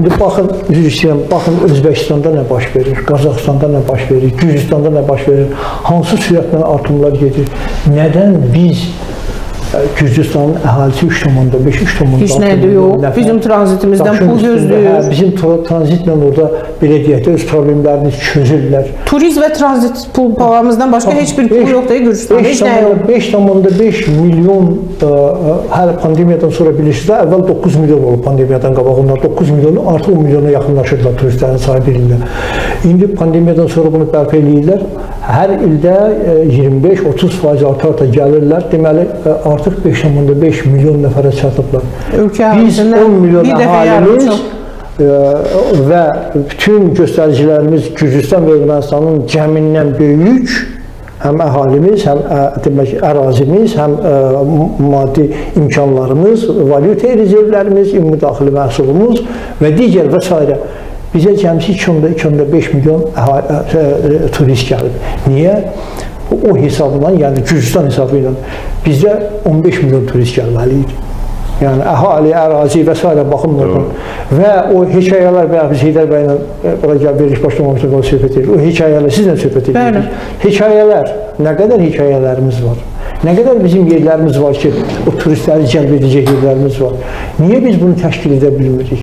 İndi baxın, üzr istəyirəm, baxın Özbəkistanda nə baş verir, Qazaxstanda nə baş verir, Gürcüstanda nə baş verir, hansı sürətlə artımlar gedir. Nədən biz Gürcüstanın əhalisi 3,5, 3,6 Heç nədir yox. Bizim tranzitimizdən pul gözləyir. Bizim tranzitlə orada belə deyək də öz problemlərini çözürlər. Turizm və tranzit pul paramızdan başqa heç bir pul yoxdur Gürcüstanda. Heç nə yox. 5,5 milyon hələ pandemiyadan sonra bilirsiniz, əvvəl 9 milyon olub pandemiyadan qabağında. 9 milyonu artıq 10 milyona yaxınlaşırlar turistlərin sayı ilə. İndi pandemiyadan sonra bunu bərpa eləyirlər. Hər ildə 25-30% arta gəlirlər. Deməli, artıq 5,5 milyon nəfərə çatıblar. Biz 10 milyon əhalimiz və bütün göstəricilərimiz Gürcüstan və Ermənistanın cəmindən böyük, həm əhalimiz, həm demək, ərazimiz, həm maddi imkanlarımız, valyuta rezervlərimiz, ümumi məhsulumuz və digər və s. Bizə cəmsi 2,5 milyon turist gəlib. Niyə? O hesabla, yəni Gürcüstan hesabı ilə bizdə 15 milyon turist gəlməlidir. Yəni əhali, ərazi və s. baxımlardan və o hekayələr, biz Heydər bəylə bura veriliş başlamamışdan sonra söhbət edirik. O hekayələr, sizlə söhbət edirik. Hekayələr, nə qədər hekayələrimiz var? Nə qədər bizim yerlərimiz var ki, o turistləri cəlb edəcək yerlərimiz var? Niyə biz bunu təşkil edə bilmirik?